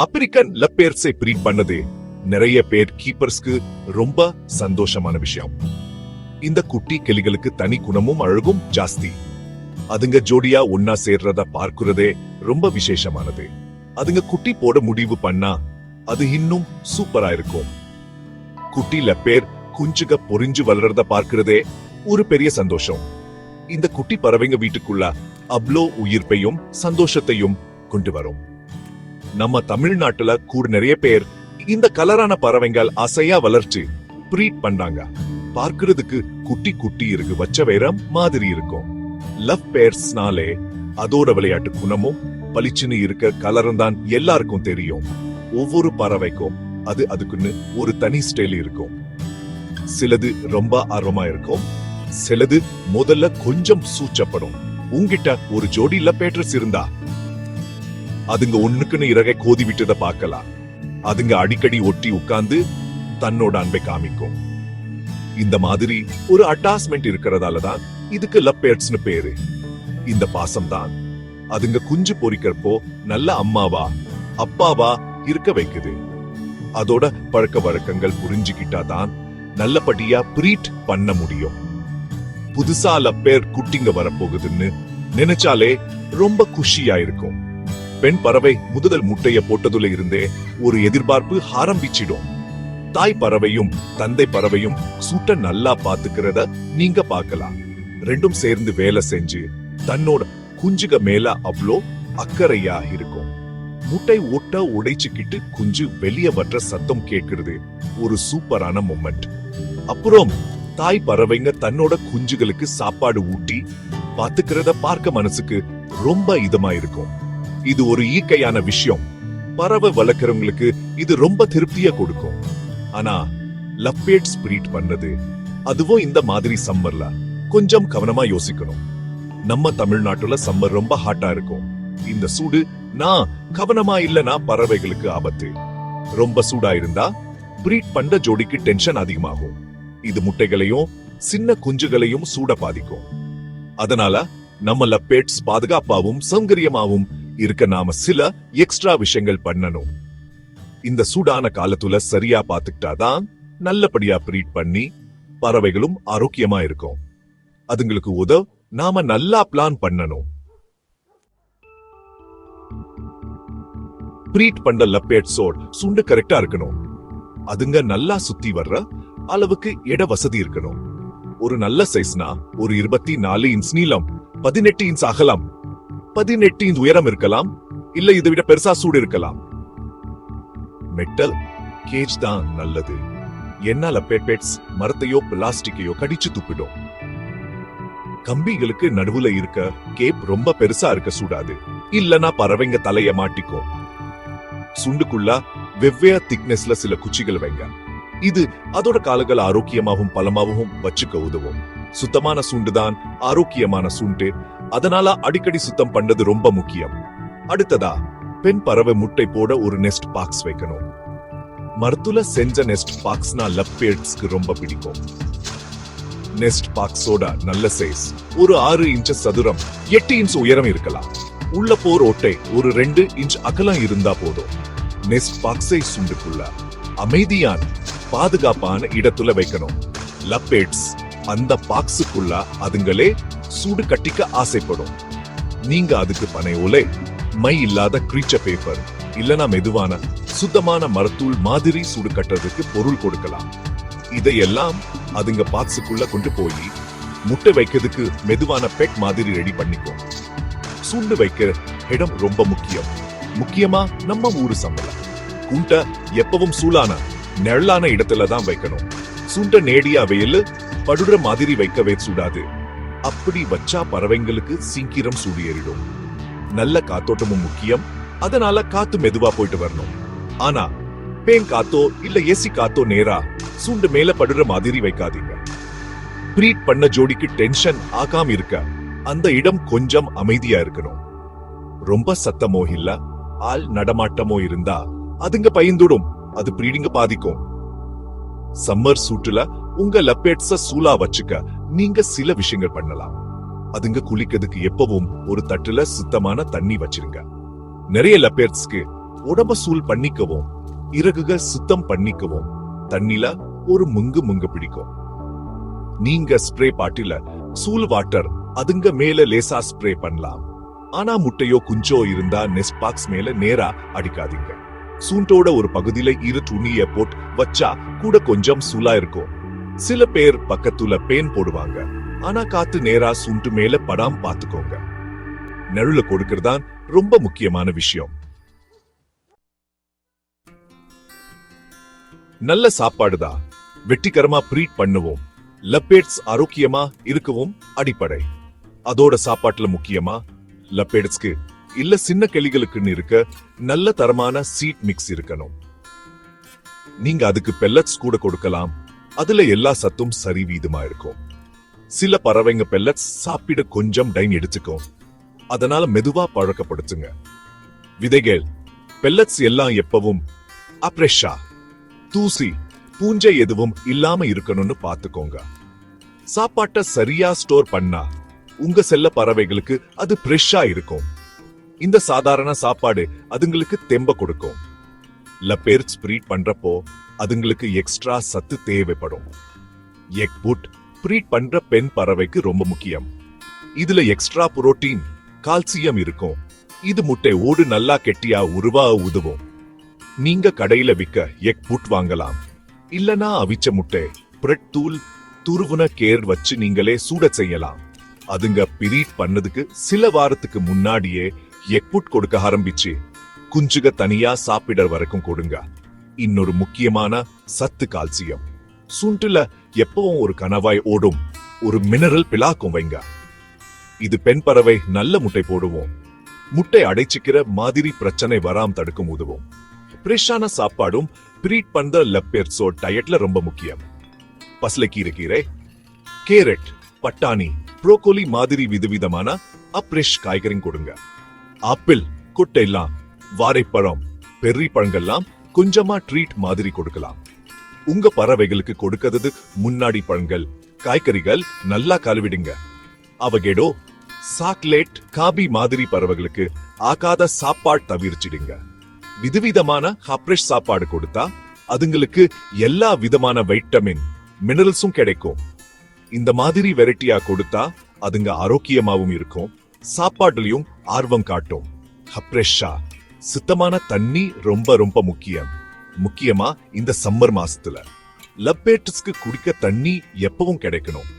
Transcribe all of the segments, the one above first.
African லப்பேர்ஸை breed பண்ணது நிறைய பேர் கீப்பர்ஸ்க்கு ரொம்ப சந்தோஷமான விஷயம். இந்த குட்டி கிளிகளுக்கு தனி குணமும் அழகும் ஜாஸ்தி. அதுங்க ஜோடியா ஒன்னா சேர்றத பார்க்கிறதே ரொம்ப விசேஷமானது. அதுங்க குட்டி போட முடிவு பண்ணா அது இன்னும் சூப்பரா இருக்கும். குட்டி லப்பேர் குஞ்சுக பொறிஞ்சு வளர்றத பார்க்கிறதே ஒரு பெரிய சந்தோஷம். இந்த குட்டி பறவைங்க வீட்டுக்குள்ள அவ்ளோ உயிர்ப்பையும் சந்தோஷத்தையும் கொண்டு வரும். நம்ம தமிழ்நாட்டுல கூட நிறைய பேர் இந்த கலரான பறவைகள் ஆசையா வளர்ச்சி பிரீட் பண்றாங்க. பார்க்கிறதுக்கு குட்டி குட்டி இருக்கு வச்ச வேற மாதிரி இருக்கும். லவ் பேர்ஸ்னாலே அதோட விளையாட்டு குணமும் பளிச்சுன்னு இருக்க கலரும் தான் எல்லாருக்கும் தெரியும். ஒவ்வொரு பறவைக்கும் அது அதுக்குன்னு ஒரு தனி ஸ்டைல் இருக்கும். சிலது ரொம்ப ஆர்வமா இருக்கும், சிலது முதல்ல கொஞ்சம் சூச்சப்படும். உங்கிட்ட ஒரு ஜோடி லப்பேட்டர்ஸ் இருந்தா அதுங்க ஒண்ணுக்குன்னு இறகை கோதி விட்டத பார்க்கலாம். அதுங்க அடிக்கடி ஒட்டி உட்கார்ந்து தன்னோட அன்பை காமிக்கும். இந்த மாதிரி ஒரு அட்டாச்மெண்ட் இருக்கிறதாலதான் இதுக்கு லப்பேட்ஸ்னு பேரு. இந்த பாசம் தான் அதுங்க குஞ்சு பொறிக்கிறப்போ நல்ல அம்மாவா அப்பாவா இருக்க வைக்குது. அதோட பழக்க வழக்கங்கள் புரிஞ்சுக்கிட்டாதான் நல்லபடியா பிரீட் பண்ண முடியும். புதுசா லப்பேர் குட்டிங்க வரப்போகுதுன்னு நினைச்சாலே ரொம்ப குஷியா இருக்கும். பெண் பறவை முதல் முட்டைய போட்டதுல இருந்தே ஒரு எதிர்பார்ப்பு ஆரம்பிச்சிடும். தாய் பறவையும் தந்தை பறவையும் சூட்ட நல்லா பாத்துக்கிறத நீங்க பார்க்கலாம். ரெண்டும் சேர்ந்து வேலை செஞ்சு தன்னோட குஞ்சுக மேல அவ்வளோ அக்கறையா இருக்கும். முட்டை ஓட்ட உடைச்சுக்கிட்டு குஞ்சு வெளியே வர்ற சத்தம் கேட்கிறது ஒரு சூப்பரான மொமெண்ட். அப்புறம் தாய் பறவைங்க தன்னோட குஞ்சுகளுக்கு சாப்பாடு ஊட்டி பாத்துக்கிறத பார்க்க மனசுக்கு ரொம்ப இதமா இருக்கும். இது ஒரு ஈக்கையான விஷயம். பறவை வளர்க்கிறவங்களுக்கு இது ரொம்ப திருப்தியா கொடுக்கும். ஆனா லப்பேட்ஸ் பிரீட் பண்ணது அதுவும் இந்த மாதிரி சம்மர்ல கொஞ்சம் கவனமா யோசிக்கணும். நம்ம தமிழ்நாட்டுல சம்மர் ரொம்ப ஹாட்டா இருக்கும். இந்த சூடு நான் கவனமா இல்லனா பறவைகளுக்கு ஆபத்து. ரொம்ப சூடா இருந்தா பிரீட் பண்ற ஜோடிக்கு டென்ஷன் அதிகமாகும். இது முட்டைகளையும் சின்ன குஞ்சுகளையும் சூட பாதிக்கும். அதனால நம்ம லப்பேட்ஸ் பாதுகாப்பாவும் சௌகரியமாவும் இருக்க நாம சில எக்ஸ்ட்ரா விஷயங்கள் பண்ணணும். இந்த சூடான காலத்துல சரியா பாத்துக்கிட்டாதான் நல்லபடியா பிரீட் பண்ணி பறவைகளும் ஆரோக்கியமா இருக்கும். அதுங்களுக்கு உதவ நாம நல்லா பிளான் பண்ணணும். பிரீட் பண்ண லப்பேட்ஸோட சுண்டு கரெக்டா இருக்கணும். அதுங்க நல்லா சுத்தி வர்ற அளவுக்கு இட வசதி இருக்கணும். ஒரு நல்ல சைஸ்னா ஒரு 24 இன்ச் நீளம், 18 இன்ச் அகலம், 18 இன்ச் உயரம் இருக்கலாம். இல்ல இதை விட பெருசா சூடு இருக்கலாம். மெட்டல் கேஜ் தான் நல்லது. என்ன லப்பேட்ஸ் மரத்தையோ பிளாஸ்டிக்கையோ கடிச்சு துப்பிடும். கம்பிகளுக்கு நடுவுல இருக்க கேப் ரொம்ப பெருசா இருக்க சூடாது. இல்லனா பறவைங்க தலைய மாட்டிக்கும். சுண்டுக்குள்ள வெவ்வேறு திக்னஸ்ல சில குச்சிகள் வைங்க. இது அதோட கால்கள் ஆரோக்கியமாகவும் பலமாகவும் வச்சுக்க உதவும். சுத்தமான சுண்டுதான் ஆரோக்கியமான சுண்டு. அதனால அடிக்கடி சுத்தம் பண்ணது ரொம்ப முக்கியம். அடுத்ததா பெண் பறவை முட்டை போட ஒரு நெஸ்ட் பாக்ஸ் வைக்கணும். மரத்துல செஞ்ச நெஸ்ட் பாக்ஸ்னா லப்பேட்ஸ்க்கு ரொம்ப பிடிக்கும். நெஸ்ட் பாக்ஸோட நல்ல சைஸ் ஒரு 6 இன்ச் சதுரம், 8 இன்ச் உயரம் இருக்கலாம். உள்ள போர் ஓட்டை ஒரு 2 இன்ச் அகலம் இருந்தா போதும். நெஸ்ட் பாக்ஸை சுண்டுக்குள்ள அமைதியான பாதுகாப்பான இடத்துல வைக்கணும். லப்பேட்ஸ் அந்த பாக்ஸுக்குள்ள அதுங்களே சூடு கட்டிக்க ஆசைப்படும். நீங்க அதுக்கு பனை ஓலை, மை இல்லாத கிரீச்ச பேப்பர் இல்லனா மெதுவான சுத்தமான மரத்தூள் மாதிரி சூடு கட்டுறதுக்கு பொருள் கொடுக்கலாம். இதையெல்லாம் அதுங்க பாக்ஸுக்குள்ள கொண்டு போய் முட்டை வைக்கிறதுக்கு மெதுவான பெட் மாதிரி ரெடி பண்ணிக்கும். சுண்டு வைக்க இடம் ரொம்ப முக்கியம். முக்கியமா நம்ம ஊரு சம்பளம் குண்ட எப்பவும் சூளான நெழலான இடத்துல தான் வைக்கணும். சுண்ட நேடியா வெயில் படுற மாதிரி வைக்கவே சூடாது. அப்படி வச்சா பறவைங்களுக்கு சீக்கிரம் சூடு ஏறிடும். நல்ல காத்தோட்டமும் முக்கியம். அதனால காத்து மெதுவா போயிட்டு வரணும். ஆனா பேன் காத்தோ இல்ல ஏசி காத்தோ நேரா சுண்டு மேல படுற மாதிரி வைக்காதீங்க. பிரீட் பண்ண ஜோடிக்கு டென்ஷன் ஆகாம இருக்க அந்த இடம் கொஞ்சம் அமைதியா இருக்கணும். ரொம்ப சத்தமோ இல்ல ஆள் நடமாட்டமோ இருந்தா அதுங்க பயந்துடும். அது பிரீடிங்க பாதிக்கும். சம்மர் சூட்டுல உங்க லப்பேட்ஸ சூலா வச்சுக்க நீங்க சில விஷயங்கள் பண்ணலாம். அதுங்க குளிக்கிறதுக்கு எப்பவும் ஒரு தட்டுல சுத்தமான தண்ணி வச்சிருங்க. நிறைய லப்பேட்ஸ்க்கு உடம்ப சூல் பண்ணிக்கவும் இறகுகள் சுத்தம் பண்ணிக்கவும் தண்ணில ஒரு முங்கு பிடிக்கும். நீங்க ஸ்ப்ரே பாட்டில சூல் வாட்டர் அதுங்க மேல லேசா ஸ்ப்ரே பண்ணலாம். ஆனா முட்டையோ குஞ்சோ இருந்தா நெஸ்ட் பாக்ஸ் மேல நேரா அடிக்காதீங்க. சூண்டோட ஒரு பகுதியில இரு துணிய போட்டு வச்சா கூட கொஞ்சம் சூலா இருக்கும். சில பேர் பக்கத்துல பேன் போடுவாங்க. ஆனா காத்து நேரா சூண்டு மேல படாம பாத்துக்கோங்க. நெருள கொடுக்கறதான் ரொம்ப முக்கியமான விஷயம். நல்ல சாப்பாடுதான் வெற்றிகரமா ப்ரீட் பண்ணுவோம். லப்பேட்ஸ் ஆரோக்கியமா இருக்கவும் அடிப்படை. அதோட சாப்பாட்டுல முக்கியமா லப்பேட்ஸ்க்கு இல்ல சின்ன கிளிகளுக்குன்னு இருக்க நல்ல தரமான சீட் மிக்ஸ் இருக்கணும். நீங்க அதுக்கு பெல்லட்ஸ் கூட கொடுக்கலாம். அதுல எல்லா சத்தும் சரி வீதமா இருக்கும். சில பறவைங்க பெல்லட்ஸ் சாப்பிட கொஞ்சம் டைம் எடுத்துக்கும். அதனால மெதுவா பழக்கப்படுத்துங்க. விதைகள் பெல்லட்ஸ் எல்லாம் எப்பவும் அப்ரெஷா தூசி பூஞ்சை எதுவும் இல்லாம இருக்கணும்னு பாத்துக்கோங்க. சாப்பாட்ட சரியா ஸ்டோர் பண்ணா உங்க செல்ல பறவைகளுக்கு அது ஃப்ரெஷ்ஷா இருக்கும். இந்த சாதாரண சாப்பாடு அதுங்களுக்கு தெம்ப கொடுக்கும். லப்பேர்ட்ஸ் ப்ரீட் பண்றப்போ அதுங்களுக்கு எக்ஸ்ட்ரா சத்து தேவைப்படும். எக் புட் ப்ரீட் பண்ற பெண் பறவைக்கு ரொம்ப முக்கியம். இதுல எக்ஸ்ட்ரா புரோட்டீன் கால்சியம் இருக்கும். இது முட்டை ஓடு நல்லா கெட்டியா உருவா உதவும். நீங்க கடையில விக்க எக் புட் வாங்கலாம். இல்லனா அவிச்ச முட்டை பிரெட் தூள் துருவுன கேர் வச்சு நீங்களே சூட செய்யலாம். அதுங்க ப்ரீட் பண்ணதுக்கு சில வாரத்துக்கு முன்னாடியே எக் புட் கொடுக்க ஆரம்பிச்சு குஞ்சுக தனியா சாப்பிட வரைக்கும் கொடுங்க. இன்னொரு முக்கியமான சத்து கால்சியம். சுண்டுல எப்பவும் ஒரு கணவாய் ஓடும் ஒரு மினரல் பிளாக்கும் வைங்க. இது பெண் பறவை நல்ல முட்டை போடுவோம். முட்டை அடைச்சிக்கிற மாதிரி பிரச்சனை வராம தடுக்கும் உதவும். ஃப்ரெஷ்ஷான சாப்பாடும் ப்ரீட் பண்ற லப்பேர்ட்ஸோ டயட்ல ரொம்ப முக்கியம். பசலைக்கீரை கேரட் பட்டாணி புரோக்கோலி மாதிரி விதவிதமான அப்ரெஷ் காய்கறி கொடுங்க. ஆப்பிள் கொட்டையெல்லாம் வாரைப்பழம் பெர்ரி பழங்கள்லாம் கொஞ்சமா ட்ரீட் மாதிரி கொடுக்கலாம். உங்க பறவைகளுக்கு கொடுக்கிறது முன்னாடி பழங்கள் காய்கறிகள் நல்லா கழுவிடுங்க. அவகேடோ சாக்லேட் காபி மாதிரி பறவைகளுக்கு ஆகாத சாப்பாடு தவிர்ச்சிடுங்க. விதவிதமான அப்ரெஷ் சாப்பாடு கொடுத்தா அதுங்களுக்கு எல்லா விதமான வைட்டமின் மினரல்ஸும் கிடைக்கும். இந்த மாதிரி வெரைட்டியா கொடுத்தா அதுங்க ஆரோக்கியமாவும் இருக்கும். சாப்பாடுலயும் ஆர்வம் காட்டும். அப்ரெஷ்ஷா சுத்தமான தண்ணி ரொம்ப ரொம்ப முக்கியம். முக்கியமா இந்த சம்மர் மாசத்துல லப்பேட்ஸ்க்கு குடிக்க தண்ணி எப்பவும் கிடைக்கணும்.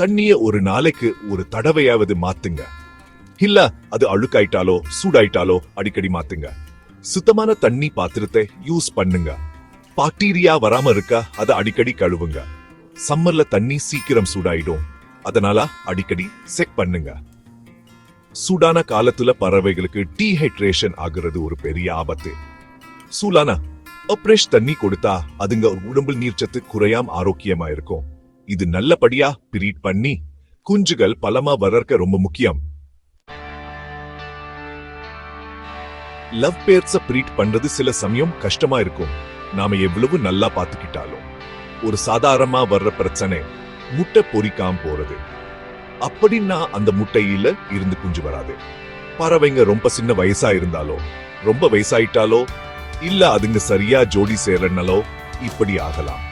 தண்ணிய ஒரு நாளைக்கு ஒரு தடவையாவது மாத்துங்க. இல்ல அது அழுக்காயிட்டாலோ சூடாயிட்டாலோ அடிக்கடி மாத்துங்க. சுத்தமான தண்ணி பாத்திரத்தை யூஸ் பண்ணுங்க. பாக்டீரியா வராம இருக்க அதை அடிக்கடி கழுவுங்க. சம்மர்ல தண்ணி சீக்கிரம் சூடாயிடும். அதனால அடிக்கடி செக் பண்ணுங்க. சூடான காலத்துல பறவைகளுக்கு டீஹைட்ரேஷன் ஆகுறது ஒரு பெரிய ஆபத்து. சூடான அப்ரெஷ் தண்ணி கொடுத்தா அதுங்க உடம்புல நீர்ச்சத்து குறையாம ஆரோக்கியமா இருக்கும். இது நல்லபடியா ப்ரீட் பண்ணி குஞ்சுகள் பலமா வளர்க்க ரொம்ப முக்கியம். லவ் பேர்ட்ஸ ப்ரீட் பண்றது சில சமயம் கஷ்டமா இருக்கும். நாம எவ்வளவு நல்லா பாத்துக்கிட்டாலும் ஒரு சாதாரணமா வர்ற பிரச்சனை முட்டை பொறிக்காம போறது. அப்படின்னா அந்த முட்டையில இருந்து குஞ்சு வராது. பறவைங்க ரொம்ப சின்ன வயசா இருந்தாலோ ரொம்ப வயசாயிட்டாலோ இல்ல அதுங்க சரியா ஜோடி சேரனாலோ இப்படி ஆகலாம்.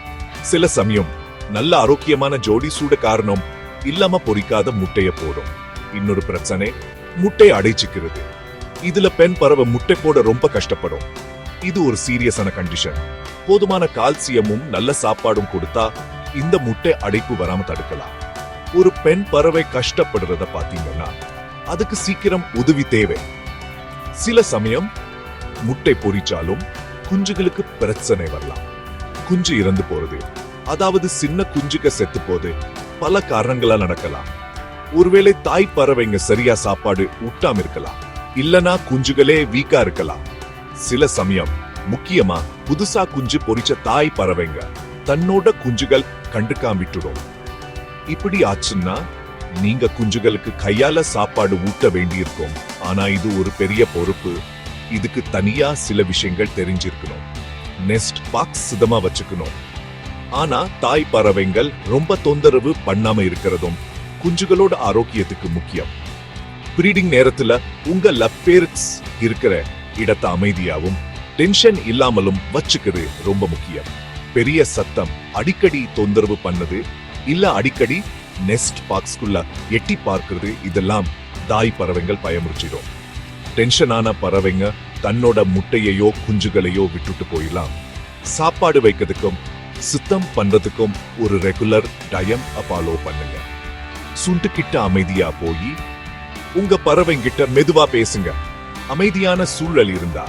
சில சமயம் நல்ல ஆரோக்கியமான ஜோடி சூட காரணம் இல்லாம பொறிக்காத முட்டைய போடும். இன்னொரு பிரச்சனை முட்டை அடைச்சிக்கிறது. இதுல பெண் பறவை முட்டை போட ரொம்ப கஷ்டப்படும். இது ஒரு சீரியஸான கண்டிஷன். போதுமான கால்சியமும் நல்ல சாப்பாடும் கொடுத்தா இந்த முட்டை அடைப்பு வராம தடுக்கலாம். ஒரு பெண் பறவை கஷ்டப்படுறத பாத்தீங்கன்னா அதுக்கு சீக்கிரம் உதவி தேவை. சில சமயம் முட்டை பொறிச்சாலும் குஞ்சுகளுக்கு பிரச்சனை வரலாம். குஞ்சு இறந்து போறது, அதாவது சின்ன குஞ்சுக செத்து போது பல காரணங்களா நடக்கலாம். ஒருவேளை தாய் பறவைங்க சரியா சாப்பாடு ஊட்டாம இருக்கலாம். இல்லனா குஞ்சுகளே வீக்கா இருக்கலாம். சில சமயம் முக்கியமா புதுசா குஞ்சு பொறிச்ச தாய் பறவைங்க தன்னோட குஞ்சுகள் கண்டுக்காம விட்டுடும். இப்படி ஆச்சுன்னா நீங்க குஞ்சுகளுக்கு கையால சாப்பாடு ஊட்ட வேண்டியிருக்கும். ஆனா இது ஒரு பெரிய பொறுப்பு. இதுக்கு தனியா சில விஷயங்கள் தெரிஞ்சிருக்கணும். நெஸ்ட் பாக்ஸ் சுத்தமா வச்சுக்கணும். ஆனா தாய் பறவைங்கள் ரொம்ப தொந்தரவு பண்ணாம இருக்கிறதும் குஞ்சுகளோட ஆரோக்கியத்துக்கு முக்கியம். ப்ரீடிங் நேரத்துல உங்க லப்பேர்ட்ஸ் இருக்கிற இடத்தை அமைதியாவும் டென்ஷன் இல்லாமலும் வச்சுக்கிறது ரொம்ப முக்கியம். பெரிய சத்தம் அடிக்கடி தொந்தரவு பண்ணது இல்ல அடிக்கடி நெஸ்ட் பாக்ஸ்குள்ள எட்டி பார்க்கிறது இதெல்லாம் தாய் பறவைகள் பயமுறுச்சிடும். டென்ஷனான பறவைங்க தன்னோட முட்டையையோ குஞ்சுகளையோ விட்டுட்டு போயிடலாம். சாப்பாடு வைக்கிறதுக்கும் சுத்தம் பண்றதுக்கும் ஒரு ரெகுலர் டயம் ஃபாலோ பண்ணுங்க. சுண்டு கிட்ட அமைதியா போய் உங்க பறவைங்கிட்ட மெதுவா பேசுங்க. அமைதியான சூழல் இருந்தா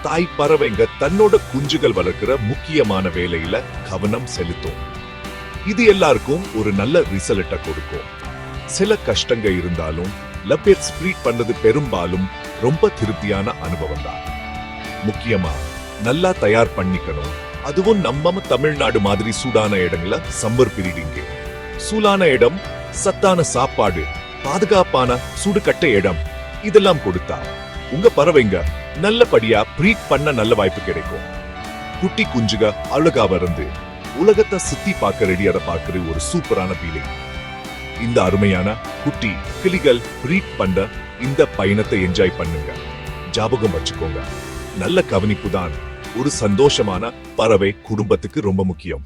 தாய் பறவைங்க தன்னோட குஞ்சுகள் வளர்க்கிற முக்கியமான வேலையில கவனம் செலுத்தும். இது எல்லாருக்கும் ஒரு நல்ல ரிசல்ட்டை கொடுக்கும். சில கஷ்டங்க இருந்தாலும் லப்பேட் ஸ்ப்ரீட் பண்ணது பெரும்பாலும் ரொம்ப திருப்தியான அனுபவம் தான். முக்கியமா நல்லா தயார் பண்ணிக்கணும். அதுவும் நம்ம தமிழ்நாடு மாதிரி சூடான இடங்கள சம்மர் பீரியடிங்க. சூடான இடம், சத்தான சாப்பாடு, பாதுகாப்பான சூடுகட்ட இடம் இதெல்லாம் கொடுத்தா உங்க பறவைங்க நல்லபடியா ப்ரீட் பண்ண நல்ல வாய்ப்பு கிடைக்கும். குட்டி குஞ்சுக அழகா வந்து உலகத்தை சுத்தி பார்க்க ரெடியாத பார்க்கிற ஒரு சூப்பரான ஃபீலிங். இந்த அருமையான குட்டி கிளிகள் ப்ரீட் பண்ண இந்த பயணத்தை என்ஜாய் பண்ணுங்க. ஞாபகம் வச்சுக்கோங்க, நல்ல கவனிப்பு தான் ஒரு சந்தோஷமான பறவை குடும்பத்துக்கு ரொம்ப முக்கியம்.